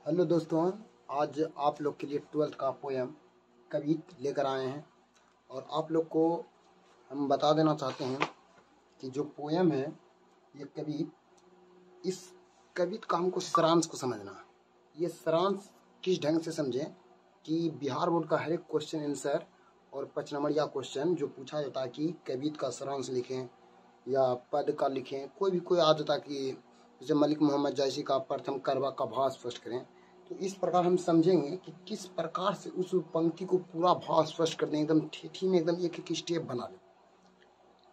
Hello दोस्तों, आज आप लोग के लिए 12th का पोएम कवित लेकर आए हैं। और आप लोग को हम बता देना चाहते हैं कि जो पोएम है ये कवित, इस कवित का हमको सारांश को समझना है। ये सारांश किस ढंग से समझें कि बिहार बोर्ड का हर एक क्वेश्चन आंसर और 5 नंबरिया क्वेश्चन जो पूछा जाता है कि कवित का सारांश लिखें या पद का लिखें, कोई आ जाता कि जैसे मलिक मोहम्मद जैसी का प्रथम करवा का भाव स्पष्ट करें। तो इस प्रकार हम समझेंगे कि किस प्रकार से उस पंक्ति को पूरा भाव स्पष्ट कर दें, एकदम ठेठी में एकदम एक एक स्टेप बना लें।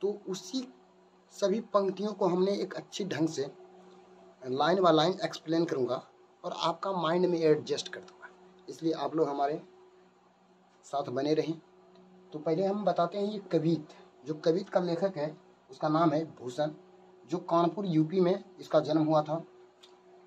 तो उसी सभी पंक्तियों को हमने एक अच्छी ढंग से लाइन बाय लाइन एक्सप्लेन करूंगा और आपका माइंड में एडजस्ट कर दूंगा। इसलिए आप लोग हमारे साथ बने रहें। तो पहले हम बताते हैं ये कवित, जो कवित का लेखक है उसका नाम है भूषण, जो कानपुर यूपी में इसका जन्म हुआ था।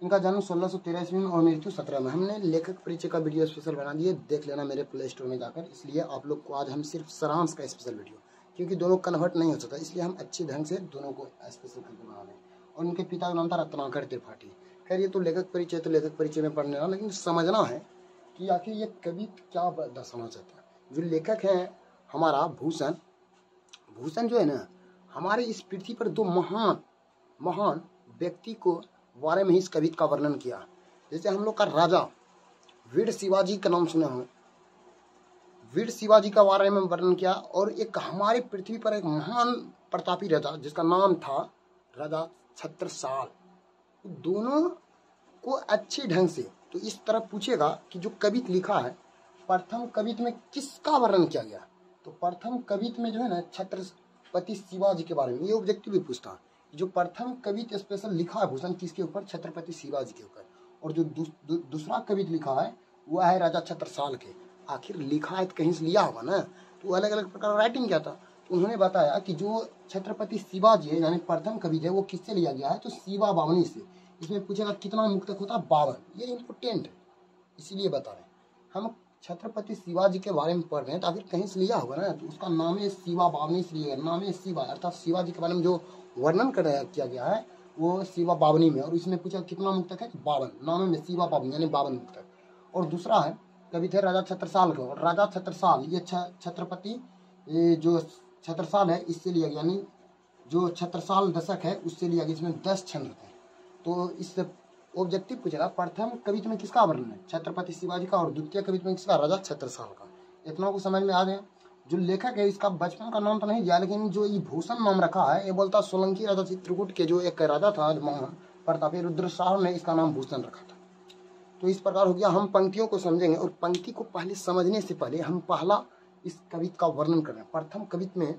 इनका जन्म 1613 ईस्वी में और मृत्यु 17 में। हमने लेखक परिचय का वीडियो स्पेशल बना दिए, देख लेना मेरे प्ले स्टोर में जाकर। इसलिए आप लोग को आज हम सिर्फ सारांश का स्पेशल वीडियो, क्योंकि दोनों कन्वर्ट नहीं हो सकता, इसलिए हम अच्छी ढंग से दोनों को स्पेशल करके बना रहे हैं। और उनके पिता का नाम था रत्नाकर त्रिपाठी। खैर ये तो लेखक परिचय में पढ़ने वाला, लेकिन समझना है कि आखिर ये कवित क्या दर्शाना चाहता है। जो लेखक है हमारा भूषण जो है ना, हमारे इस पृथ्वी पर दो महान व्यक्ति को बारे में ही इस कवित का वर्णन किया। जैसे हम लोग का राजा वीर शिवाजी का नाम सुने होंगे, वीर शिवाजी का बारे में वर्णन किया। और एक हमारे पृथ्वी पर एक महान प्रतापी राजा जिसका नाम था राजा छत्रसाल। दोनों को अच्छे ढंग से तो इस तरह पूछेगा कि जो कवित लिखा है प्रथम कवित में किसका वर्णन किया गया। तो प्रथम कवित में जो है ना छत्रपति शिवाजी के बारे में ये ऑब्जेक्टिव भी पूछता है। जो प्रथम कवित स्पेशल लिखा है भूषण किसके ऊपर, छत्रपति शिवाजी के ऊपर। और जो दूसरा कवित लिखा है वो है राजा छत्रसाल के। आखिर लिखा है तो कहीं से लिया होगा ना, तो अलग अलग प्रकार राइटिंग क्या था। तो उन्होंने बताया कि जो छत्रपति शिवाजी है यानी प्रथम कवित है वो किससे लिया गया है, तो शिवा बावनी से। इसमें पूछेगा कितना मुक्तक होता है, 52। ये इम्पोर्टेंट है, इसीलिए बता रहे हैं। हम छत्रपति शिवाजी के बारे में पढ़ रहे हैं तो आखिर कहीं से लिया होगा ना, तो उसका नाम है शिवा बावनी से लिया गया। नाम है शिवा, अर्थात शिवाजी के बारे में जो वर्णन किया गया है वो शिवा बावनी में। और इसमें पूछा कितना मुक्तक है, 52। नाम में शिवा बावनी यानी 52 मुक्तक। और दूसरा है कवित है राजा छत्रसाल का। और राजा छत्रसाल ये छत्रपति जो छत्रसाल है इससे लिया गया, यानी जो छत्रसाल दशक है उससे लिया गया। इसमें 10 छंद होते हैं। तो इस ऑब्जेक्टिव पूछेगा प्रथम कवित में किसका वर्णन है, छत्रपति शिवाजी का। और द्वितीय कवित में किसका, राजा छत्रसाल का। इतना को समझ में आ गया। जो लेखक है इसका बचपन का नाम तो नहीं दिया, लेकिन जो ये भूषण नाम रखा है ये बोलता सोलंकी राजा चित्रकूट के जो एक राजा था महान प्रतापी रुद्रसाह ने इसका नाम भूषण रखा था। तो इस प्रकार हो गया। हम पंक्तियों को समझेंगे और पंक्ति को पहले समझने से पहले हम पहला इस कवित का वर्णन कर रहे हैं। प्रथम कवित में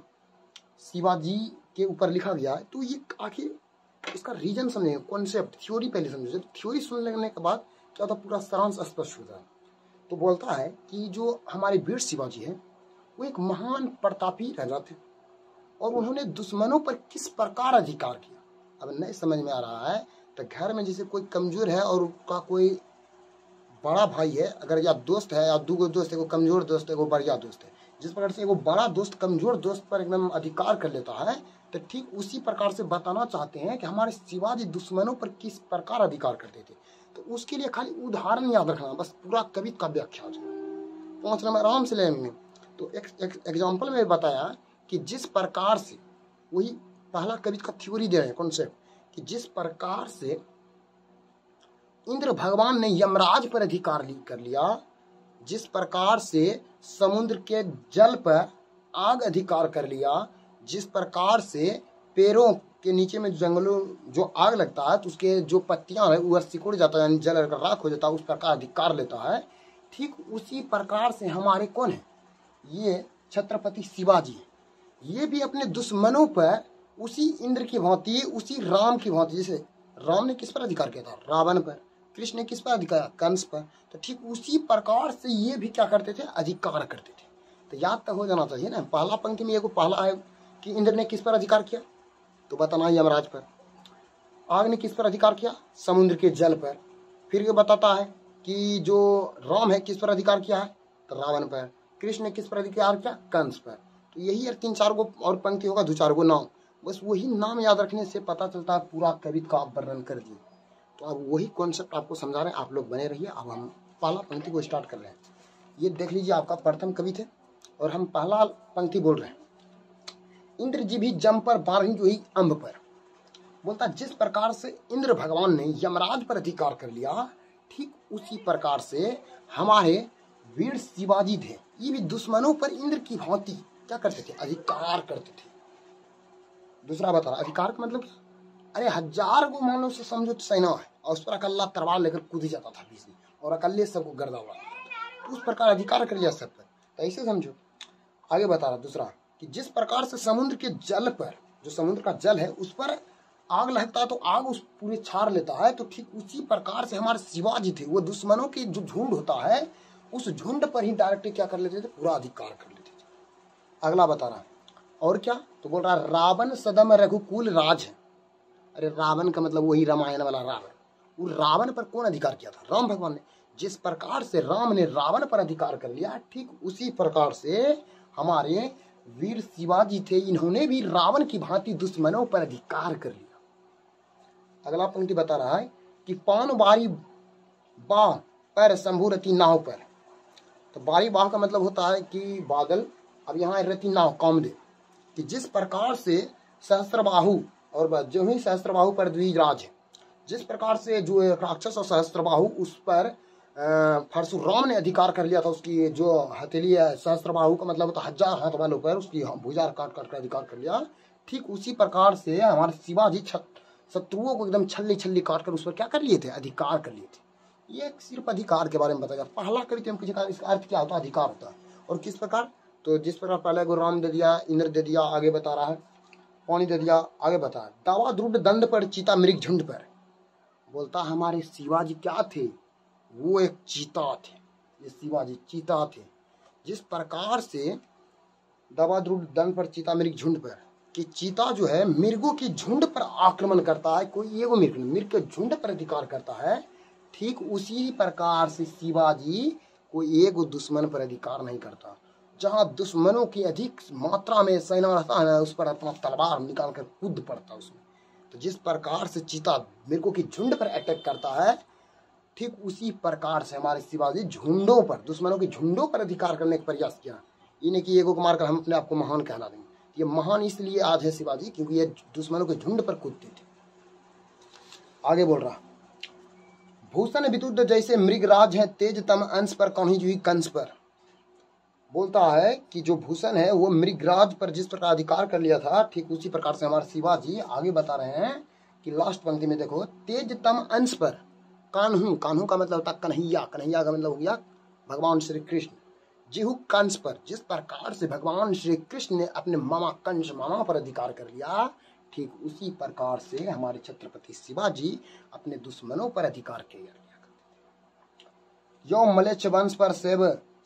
शिवाजी के ऊपर लिखा गया है, तो ये आखिर इसका रीजन समझेंगे, कॉन्सेप्ट थ्योरी पहले समझे। जब थ्योरी सुन लेने के बाद क्या होता, पूरा सारांश स्पष्ट हो जाए। तो बोलता है कि जो हमारे वीर शिवाजी है वो एक महान प्रतापी राजा थे और उन्होंने दुश्मनों पर किस प्रकार अधिकार किया। अब नहीं समझ में आ रहा है तो घर में जैसे कोई कमजोर है और उसका कोई बड़ा भाई है, अगर या दोस्त है या दो दोस्त है, एगो कमजोर दोस्त है एगो बढ़िया दोस्त है, जिस प्रकार से एगो बड़ा दोस्त कमजोर दोस्त पर एकदम अधिकार कर लेता है, तो ठीक उसी प्रकार से बताना चाहते हैं कि हमारे शिवाजी दुश्मनों पर किस प्रकार अधिकार करते थे। तो उसके लिए खाली उदाहरण याद रखना, बस पूरा कवित का व्याख्या हो जाएगा। 5 नंबर आराम से लेंगे। तो एक एग्जाम्पल में बताया कि जिस प्रकार से, वही पहला कवित का थ्योरी दे रहे हैं कॉन्सेप्ट, कि जिस प्रकार से इंद्र भगवान ने यमराज पर अधिकार कर लिया, जिस प्रकार से समुद्र के जल पर आग अधिकार कर लिया, जिस प्रकार से पेड़ों के नीचे में जंगलों जो आग लगता है तो उसके जो पत्तियां है वो सिकुड़ जाता है यानी जल राख हो जाता है, उस प्रकार अधिकार लेता है। ठीक उसी प्रकार से हमारे कौन है, ये छत्रपति शिवाजी है। ये भी अपने दुश्मनों पर उसी इंद्र की भांति, उसी राम की भांति, जैसे राम ने किस पर अधिकार किया था, रावण पर। कृष्ण ने किस पर अधिकार, कंस पर। तो ठीक उसी प्रकार से ये भी क्या करते थे, अधिकार करते थे। तो याद तो हो जाना चाहिए ना। पहला पंक्ति में एगो पहला है कि इंद्र ने किस पर अधिकार किया, तो बताना यमराज पर। आग ने किस पर अधिकार किया, समुद्र के जल पर। फिर ये बताता है कि जो राम है किस पर अधिकार किया है, तो रावण पर। कृष्ण ने किस पर अधिकार किया, कंस पर। तो यही 3-4 गो और पंक्ति होगा, 2-4 गो नाम, बस वही नाम याद रखने से पता चलता है पूरा कवित का आप वर्णन कर दिए। तो अब वही कॉन्सेप्ट आपको समझा रहे हैं, आप लोग बने रहिए। अब हम पहला पंक्ति को स्टार्ट कर रहे हैं। ये देख लीजिए, आपका प्रथम कवि थे और हम पहला पंक्ति बोल रहे हैं। इंद्र जी भी जम पर बारही हुई अम्ब पर। बोलता जिस प्रकार से इंद्र भगवान ने यमराज पर अधिकार कर लिया, ठीक उसी प्रकार से हमारे वीर शिवाजी थे, ये भी दुश्मनों पर इंद्र की भांति क्या करते थे, अधिकार करते थे। दूसरा बता रहा, अधिकार का मतलब क्या? अरे 1000 को मानो से समझो तो सेना है और उस पर अकेला तलवार लेकर कूद जाता था बीच में और अकेले सबको गर्दा उड़ा, उस प्रकार अधिकार कर लिया सब पर, तो ऐसे समझो। आगे बता रहा दूसरा कि जिस प्रकार से समुद्र के जल पर, जो समुद्र का जल है उस पर आग लगता है तो आग उस पूरे छाड़ लेता है, तो ठीक उसी प्रकार से हमारे शिवाजी थे, वो दुश्मनों की जो झुंड होता है उस झुंड पर ही डायरेक्टली क्या कर लेते थे, पूरा अधिकार कर लेते थे। अगला बता रहा और क्या, तो बोल रहा रावण सदम रघुकुल राज है। अरे रावण का मतलब वही रामायण वाला रावण, वो रावण पर कौन अधिकार किया था, राम भगवान ने। जिस प्रकार से राम ने रावण पर अधिकार कर लिया, ठीक उसी प्रकार से हमारे वीर शिवाजी थे, इन्होंने भी रावण की भांति दुश्मनों पर अधिकार कर लिया। अगला पंक्ति बता रहा है कि पान बारी बाह पर शंभु रति नाव पर। तो बारी बाह का मतलब होता है कि बादल, अब यहाँ रति नाव कामदेव, कि जिस प्रकार से सहस्त्रबाहु और जो ही सहस्त्रबाहु पर द्विराज है, जिस प्रकार से जो राक्षस और सहस्त्रबाहु उस पर परशुराम ने अधिकार कर लिया था, उसकी जो हथेली है, सहस्त्रबाहु का मतलब होता है 1000 हाथ वालों पर, उसकी भुजा काट काट कर अधिकार कर लिया। ठीक उसी प्रकार से हमारे शिवाजी शत्रुओं को एकदम छल्ली छल्ली काट कर उस पर क्या कर लिए थे, अधिकार कर लिए थे। ये सिर्फ अधिकार के बारे में बताया। पहला कविता में पूछेगा इसका अर्थ क्या होता है, अधिकार होता है, और किस प्रकार, तो जिस प्रकार पहले को राम दे दिया, इंद्र दे दिया, आगे बता रहा है पानी दे दिया, आगे बता दावा द्रुड दंड पर चीता मृग झुंड पर। बोलता हमारे शिवाजी क्या थे, वो एक चीता थे, ये शिवाजी चीता थे। जिस प्रकार से दावा द्रुड दंड पर चीता मृग झुंड पर, कि चीता जो है मृगों की झुंड पर आक्रमण करता है, कोई एगो मृग के झुंड पर अधिकार करता है, ठीक उसी प्रकार से शिवाजी कोई एक दुश्मन पर अधिकार नहीं करता। जहां दुश्मनों की अधिक मात्रा में सेना रहता है, उस पर अपना तलवार निकाल कर कूद पड़ता उसमें। तो जिस प्रकार से चीता मृगों की झुंड पर अटैक करता है, ठीक उसी प्रकार से हमारे शिवाजी झुंडों पर, दुश्मनों की झुंडों पर अधिकार करने का प्रयास किया। इन्हें की एगो को मारकर हम अपने आप को महान कहला देंगे। ये महान इसलिए आज है शिवाजी, क्योंकि ये दुश्मनों के झुंड पर कूदते थे। आगे बोल रहा भूषण विदुद्ध जैसे मृगराज है, तेज तम अंश पर कौनी जुई कंस पर। बोलता है कि जो भूषण है वो मृगराज पर जिस प्रकार अधिकार कर लिया था, ठीक उसी प्रकार से हमारे शिवाजी आगे बता रहे हैं कि लास्ट पंक्ति में देखो, तेज तम अंश पर कान्हू, कान्हू का मतलब होता कन्हैया, कन्हैया का मतलब हो गया भगवान श्री कृष्ण, जिहु कंस पर, जिस प्रकार से भगवान श्री कृष्ण ने अपने मामा कंस मामा पर अधिकार कर लिया, ठीक उसी प्रकार से हमारे छत्रपति शिवाजी अपने दुश्मनों पर अधिकार कर लिया। यो मलेच्छ वंश पर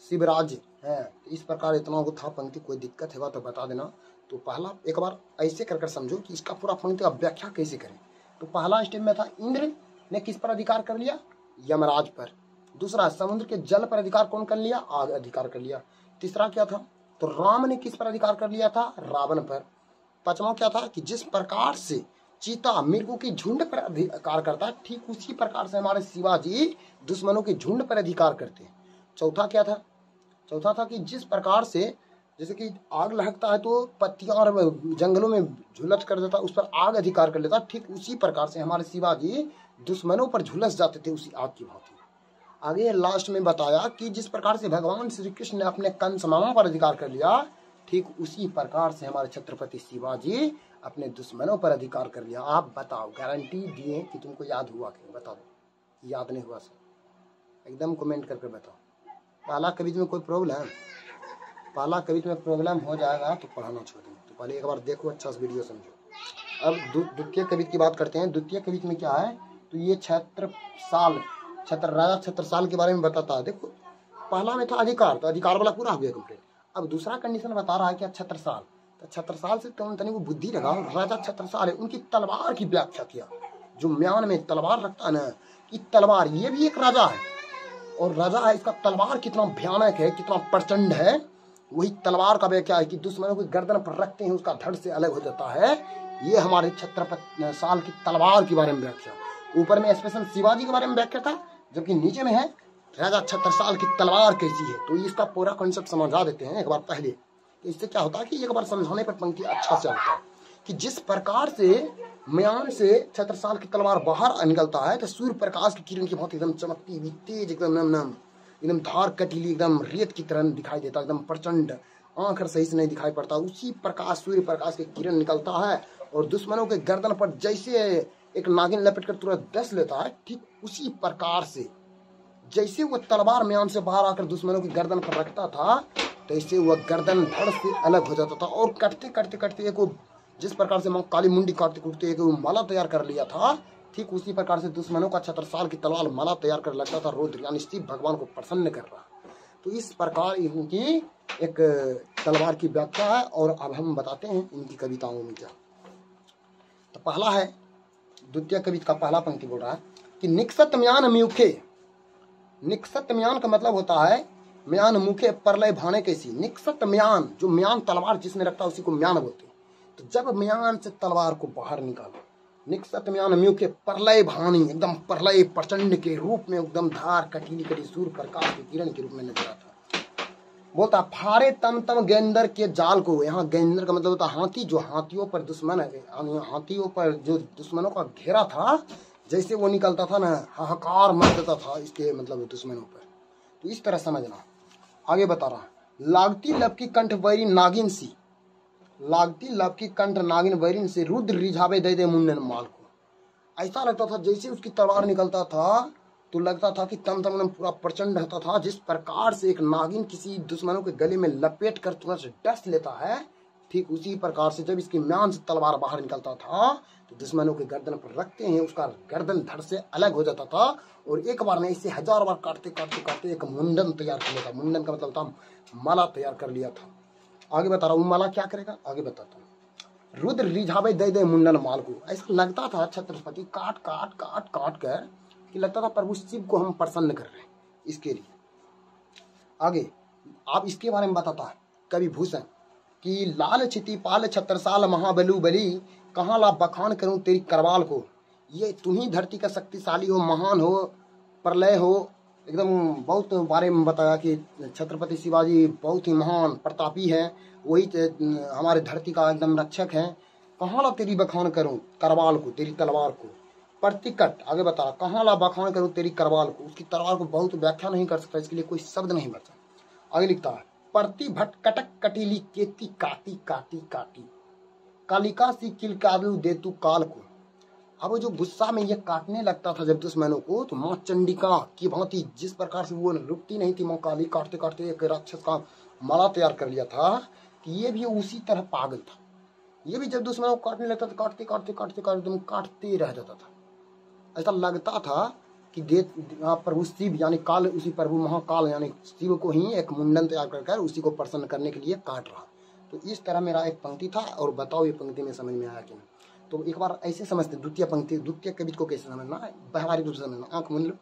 शिवराज है। इस प्रकार इतना को था पंक्ति, कोई दिक्कत है तो बता देना। तो पहला एक बार ऐसे कर समझो कि इसका पूरा पंक्ति का व्याख्या कैसे करें। तो पहला स्टेप में था इंद्र ने किस पर अधिकार कर लिया, यमराज पर। दूसरा समुद्र के जल पर अधिकार कौन कर लिया, आग अधिकार कर लिया। तीसरा क्या था, तो राम ने किस पर अधिकार कर लिया था, रावण पर। पांचवा क्या था कि जिस प्रकार से चीता मृगों की झुंड पर अधिकार करता है, ठीक उसी प्रकार से हमारे शिवाजी दुश्मनों के झुंड पर अधिकार करते हैं। चौथा क्या था, चौथा था कि जिस प्रकार से जैसे कि आग लहकता है तो पत्तियां और जंगलों में झुलस कर देता, उस पर आग अधिकार कर लेता, ठीक उसी प्रकार से हमारे शिवाजी दुश्मनों पर झुलस जाते थे उसी आग की भांति। आगे लास्ट में बताया कि जिस प्रकार से भगवान श्री कृष्ण ने अपने कंस मामा पर अधिकार कर लिया, ठीक उसी प्रकार से हमारे छत्रपति शिवाजी अपने दुश्मनों पर अधिकार कर लिया। आप बताओ, गारंटी दिए कि तुमको याद हुआ कि बता दो, याद नहीं हुआ सर एकदम कमेंट करके बताओ। पहला कविता में कोई प्रॉब्लम, पहला कविता में प्रॉब्लम हो जाएगा तो पढ़ाना छोड़ देंगे। तो पहले एक बार देखो, अच्छा से वीडियो समझो। अब द्वितीय कविता की बात करते हैं। द्वितीय कविता में क्या है, तो ये राजा छत्रसाल के बारे में बताता है। देखो पहला में था अधिकार, तो अधिकार वाला पूरा हो गया कंप्लीट। अब दूसरा कंडीशन बता रहा है कि छत्रसाल, तो छत्रसाल से तुम तनिक बुद्धि लगा। राजा छत्रसाल है, उनकी तलवार की व्याख्या किया। जो म्यान में तलवार रखता है ना, कि तलवार ये भी एक राजा है, और राजा है, इसका तलवार कितना भयानक है, कितना प्रचंड है। वही तलवार का व्याख्या है कि दुश्मनों की गर्दन पर रखते हैं उसका धड़ से अलग हो जाता है। ये हमारे छत्रपति साल की तलवार के बारे में व्याख्या। ऊपर में स्पेशल शिवाजी के बारे में व्याख्या था, जबकि नीचे में है राजा छत्रसाल की तलवार कैसी है। तो इसका पूरा कॉन्सेप्ट समझा देते हैं एक बार पहले। तो इससे क्या होता है कि एक बार समझाने पर पंक्ति अच्छा से होता है कि जिस प्रकार से म्यान से छत्रसाल की तलवार बाहर निकलता है तो सूर्य प्रकाश की किरण की बहुत एकदम चमकती हुई तेज एकदम धार कटीली एकदम रेत की तरह दिखाई देता, एकदम प्रचंड, आंख सही से नहीं दिखाई पड़ता। उसी प्रकाश सूर्य प्रकाश की किरण निकलता है और दुश्मनों के गर्दन पर जैसे एक नागिन लपेट कर तुरंत डस लेता है, ठीक उसी प्रकार से जैसे वो तलवार म्यान से बाहर आकर दुश्मनों की गर्दन पर रखता था, तैसे वह गर्दन धड़ से अलग हो जाता था और कटते कटते कटते एक वो जिस प्रकार से काली मुंडी काटते कूटते एक माला तैयार कर लिया था, ठीक उसी प्रकार से दुश्मनों का छत्रसाल की तलवार माला तैयार कर लगता था, रुद्र यानी शिव भगवान को प्रसन्न कर रहा। तो इस प्रकार इनकी एक तलवार की व्याख्या है। और अब हम बताते हैं इनकी कविताओं में क्या। तो पहला है, द्वितीय कवि का पहला पंक्ति बोल रहा है कि निक्षत म्यान म्यूखे। निक्षत म्यान का मतलब होता है म्यान मुखे परलय भाने कैसी। निक्षत म्यान, जो म्यान तलवार जिसने रखता है उसी को म्यान बोलते हैं। तो जब म्यान से तलवार को बाहर निकालो, निक्षत म्यान म्यूखे परलय भानी, एकदम परलय प्रचंड के रूप में एकदम धार कटीली कटी सूर्य प्रकाश की किरण के रूप में नजर आता। बोलता फारे तम तम गेंदर के जाल को। यहाँ गेंदर का मतलब होता हाथी, जो हाथियों पर दुश्मन है, हाथियों पर जो दुश्मनों का घेरा था, जैसे वो निकलता था ना, हाहाकार मच देता था इसके मतलब दुश्मनों पर। तो इस तरह समझना। आगे बता रहा, लागती लपकी कंठ बैरी नागिन सी। लागती लपकी कंठ नागिन बैरिन से रुद्र रिझावे दे दे मुंडन माल को। ऐसा लगता था जैसे उसकी तलवार निकलता था तो लगता था कि तम तम पूरा प्रचंड रहता था। जिस प्रकार से एक नागिन किसी दुश्मनों के गले में लपेट कर तुरंत से डस लेता है, ठीक उसी प्रकार से जब इसकी म्यान से तलवार बाहर निकलता था तो दुश्मनों के गर्दन पर रखते हैं उसका गर्दन धड़ से अलग हो जाता था और एक बार नहीं इसे 1000 बार काटते काटते काटते एक मुंडन तैयार कर लेता। मुंडन का मतलब था माला तैयार कर लिया था। आगे बता रहा हूँ माला क्या करेगा, आगे बताता हूँ। रुद्र रिझावे दे दे मुंडन माल को। ऐसा लगता था छत्रपति काट काट काट काट कर कि लगता था प्रभु शिव को हम प्रसन्न कर रहे हैं इसके लिए। आगे आप इसके बारे में बताता है कवि भूषण कि लाल छिति पाल छत्रसाल महाबलू बली, कहाँ ला बखान करूं तेरी करवाल को। ये तुम ही धरती का शक्तिशाली हो, महान हो, प्रलय हो, एकदम बहुत बारे में बताया कि छत्रपति शिवाजी बहुत ही महान प्रतापी है, वही हमारे धरती का एकदम रक्षक है। कहाँ ला तेरी बखान करूं करवाल को, तेरी तलवार को। प्रतिकट आगे बता, कहाँ ला बखान करूं तेरी करवाल को। उसकी तलवार को बहुत व्याख्या नहीं कर सकता, इसके लिए कोई शब्द नहीं बचा। आगे लिखता है प्रति भट कटक कटीली केती काटी काटी काटी, कालिका सी किलकाबू दे तू काल को। अब जो गुस्सा में ये काटने लगता था जब दुश्मनों को, तो माँ चंडिका की भांति जिस प्रकार से वो रुकती नहीं थी, माँ काली काटते काटते एक राक्षस का माला तैयार कर लिया था कि ये भी उसी तरह पागल था। ये भी जब दुश्मनों को काटने लगता था काटते काटते काटते काटते काटते रह जाता था। ऐसा लगता था कि प्रभु शिव यानी काल, उसी प्रभु महाकाल यानी शिव को ही एक मुंडन तैयार कर उसी को प्रसन्न करने के लिए काट रहा। तो इस तरह मेरा एक पंक्ति था। और बताओ ये पंक्ति में समझ में आया कि नहीं। तो एक बार ऐसे समझते द्वितीय पंक्ति, द्वितीय कवि को कैसे समझना है, व्यवहारिक रूप से समझना। आंख मूंद लो,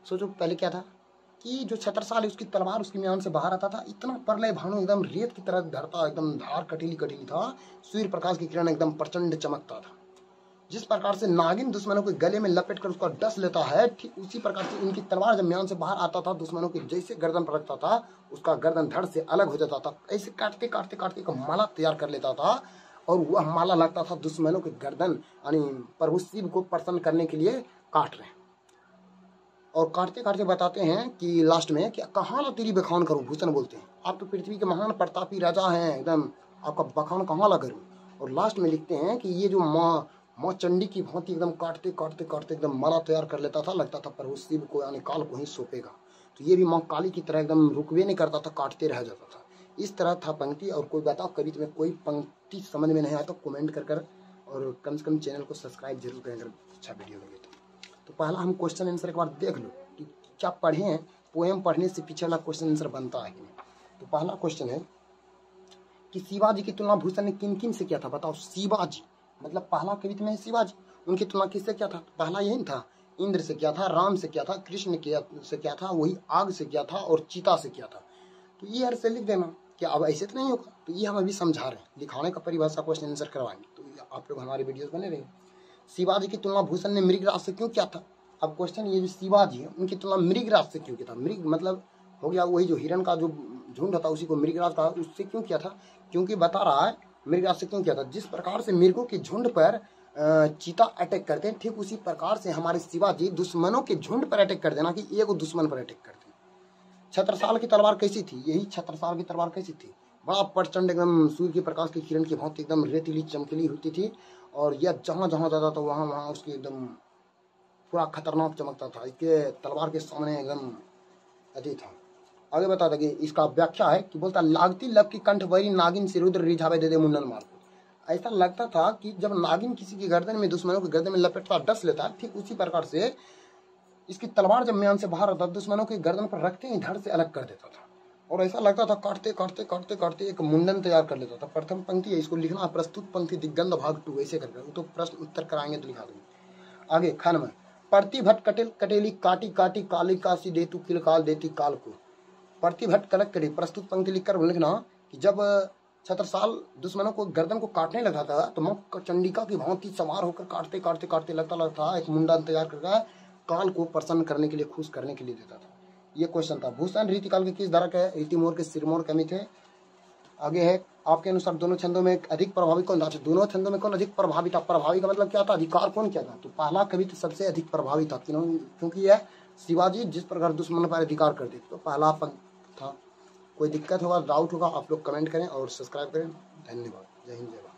सोचो पहले क्या था कि जो छत्रसाल उसकी तलवार उसकी म्यान से बाहर आता था, इतना प्रलय भानु एकदम रेत की तरह धरता, एकदम धार कटीली कटीली था, सूर्य प्रकाश की किरण एकदम प्रचंड चमकता था। जिस प्रकार से नागिन दुश्मनों के गले में लपेट कर उसका डस लेता है, ठीक उसी प्रकार से इनकी तलवार जब म्यान से बाहर आता था दुश्मनों के जैसे गर्दन पर रखता था उसका गर्दन धड़ से अलग हो जाता था। ऐसे काटते काटते काटते एक माला तैयार कर लेता था और वह माला लगता था दुश्मनों के गर्दन यानी प्रभु शिव को प्रसन्न करने के लिए काट रहे हैं। और काटते काटते बताते हैं कि लास्ट में कि कहाँ ला तेरी बखान करूं। भूषण बोलते हैं आप तो पृथ्वी के महान प्रतापी राजा हैं, एकदम आपका बखान कहाँ ला करूं। और लास्ट में लिखते हैं कि ये जो माँ चंडी की भांति एकदम काटते काटते काटते एकदम माला तैयार कर लेता था, लगता था प्रभु शिव को यानी काल को ही सौंपेगा। तो ये भी माँ काली की तरह एकदम रुकवे नहीं करता था, काटते रह जाता था। इस तरह था पंक्ति। और कोई बताओ कविता में कोई पंक्ति समझ में नहीं आया तो कमेंट कर और कम से कम चैनल को सब्सक्राइब जरूर करें अगर अच्छा वीडियो लगे तो। पहला हम क्वेश्चन आंसर एक बार देख लो कि क्या पढ़े हैं, पोएम पढ़ने से पीछे वाला क्वेश्चन आंसर बनता है कि नहीं। तो पहला क्वेश्चन है कि शिवाजी की तुलना भूषण ने किन किन से किया था, बताओ। शिवाजी मतलब पहला कविता में है शिवाजी, उनकी तुलना किससे किया था, पहला यही था, इंद्र से किया था, राम से किया था, कृष्ण से किया था, वही आग से किया था और चीता से किया था। तो ये हर से लिख देना कि अब ऐसे तो नहीं होगा। तो ये हम अभी समझा रहे हैं, लिखाने का परिभाषा क्वेश्चन आंसर करवाएंगे। तो आप लोग हमारे वीडियोस बने रहे। शिवाजी की तुलना भूषण ने मृगराज से क्यों किया था? अब क्वेश्चन ये, जो शिवाजी है उनकी तुलना मृगराज से क्यों किया था? मृग मतलब हो गया वही जो हिरण का जो झुंड था, उसी को मृगराज कहा, उससे क्यों किया था? क्योंकि बता रहा है मृगराज से क्यों किया था, जिस प्रकार से मृगों के झुंड पर चीता अटैक करते हैं, ठीक उसी प्रकार से हमारे शिवाजी दुश्मनों के झुंड पर अटैक कर देना कि एक दुश्मन पर अटैक करते हैं। छत्रसाल की तलवार कैसी थी? यही छत्रसाल की तलवार कैसी थी? बड़ा प्रचंड, एकदम सूर्य के प्रकाश की किरण की भांति एकदम रेतीली चमकीली होती थी, और यह जहां जहां जाता था वहां वहां उसकी एकदम पूरा खतरनाक चमकता था। इसके तलवार के सामने एकदम अति था। आगे बता देंगे, इसका व्याख्या है कि बोलता लागती लब की कंठ वरी नागिन से रुद्र रिझावे दे दे मुंडन मार को। ऐसा लगता था कि जब नागिन किसी की गर्दन में, दुश्मनों की गर्दन में लपेटता डस लेता है, ठीक उसी प्रकार से इसकी तलवार जब म्यान से बाहर आता, दुश्मनों की गर्दन पर रखते ही धड़ से अलग कर देता था, और ऐसा लगता था काटते काटते काटते काटते एक मुंडन तैयार कर लेता था। प्रथम पंक्ति है, इसको लिखना प्रस्तुत पंक्ति दिग्गंध भाग 2 ऐसे करके, तो प्रश्न उत्तर कराएंगे तो लिखा देंगे। आगे खन में प्रतिभट कटेली काटी काटी काली काशी देतु किलकाल देती काल को। प्रतिभट कलक करी, प्रस्तुत पंक्ति लिखकर लिखना कि जब छत्रसाल दुश्मनों को गर्दन को काटने लगा था तो मां चंडिका की भांति सवार होकर काटते काटते काटते लगता एक मुंडन तैयार करके काल को प्रसन्न करने के लिए, खुश करने के लिए देता था। ये क्वेश्चन था। भूषण रीतिकाल के किस धारा के? रीतिमोर के सिरमोर कमी थे। आगे है, आपके अनुसार दोनों छंदों में अधिक प्रभावी कौन था? दोनों छंदों में कौन अधिक प्रभावी था? प्रभावी का मतलब क्या था? अधिकार कौन किया था? तो पहला कवि तो सबसे अधिक प्रभावी था, क्योंकि यह शिवाजी जिस प्रकार दुश्मन पर अधिकार करते थे, तो पहला पंक्ति था। कोई दिक्कत होगा, डाउट होगा, आप लोग कमेंट करें और सब्सक्राइब करें। धन्यवाद। जय हिंद, जय भारत।